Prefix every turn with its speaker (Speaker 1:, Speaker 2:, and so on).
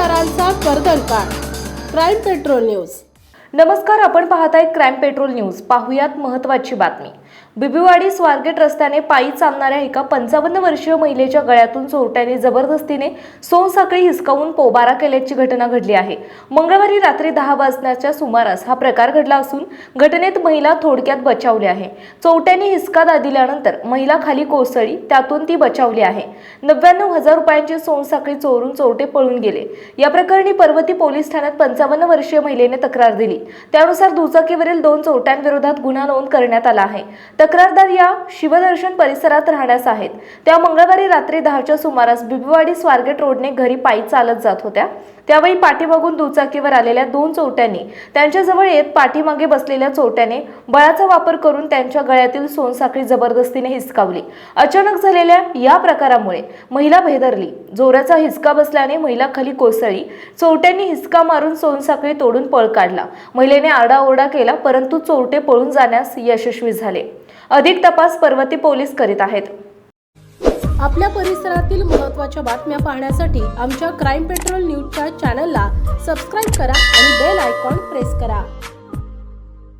Speaker 1: गुन्हेगारांचा कर्दनकाळ। Crime Patrol news.
Speaker 2: नमस्कार, आपण पाहताय क्राईम पेट्रोल न्यूज। पाहुयात महत्त्वाची बातमी। बिबीवाडी स्वारगेट रस्त्याने पायी चालणाऱ्या एका 55 वर्षीय महिलेच्या गळ्यातून चोरट्याने जबरदस्तीने सोनसाखळी हिसकावून पोबारा केल्याची घटना घडली आहे। मंगळवारी रात्री 10 वाजण्याच्या सुमारास हा प्रकार घडला असून घटनेत महिला थोडक्यात बचावली आहे। चोरट्याने हिसका दिल्यानंतर महिला खाली कोसळली, त्यातून ती बचावली आहे। 99,000 रुपयांची सोनसाखळी चोरून चोरटे पळून गेले। या प्रकरणी पर्वती पोलीस ठाण्यात 55 वर्षीय महिलेने तक्रार दिली। त्यानुसार दुचाकीवरील 2 चोरट्यांविरोधात गुन्हा नोंद करण्यात आला आहे। तक्रारदार या शिवदर्शन परिसरात राहण्यास आहेत। त्या मंगळवारी रात्री 10च्या सुमारास बिबीवाडी स्वारगेट रोडने घरी पायी चालत जात होत्या। त्यावेळी पाठीमागून दुचाकीवर आलेल्या 2 चोरट्यांनी त्यांच्याजवळ येत पाठीमागे बसलेल्या चोरट्याने बळाचा वापर करून त्यांच्या गळ्यातील सोनसाखळी जबरदस्तीने हिसकावली। अचानक झालेल्या या प्रकारामुळे महिला भेदरली। जोराचा हिसका बसल्याने महिला खाली कोसळली। चोरट्यांनी हिसका मारून सोनसाखळी तोडून पळ काढला। महिलेने आरडाओरडा केला, परंतु चोरटे पळून जाण्यास यशस्वी झाले। अधिक तपास पर्वती पोलीस करीत आहेत।
Speaker 1: आपल्या परिसरातील महत्त्वाच्या बातम्या पाहण्यासाठी आमच्या क्राईम पेट्रोल न्यूजच्या चॅनलला सबस्क्राईब करा आणि बेल आयकॉन प्रेस करा।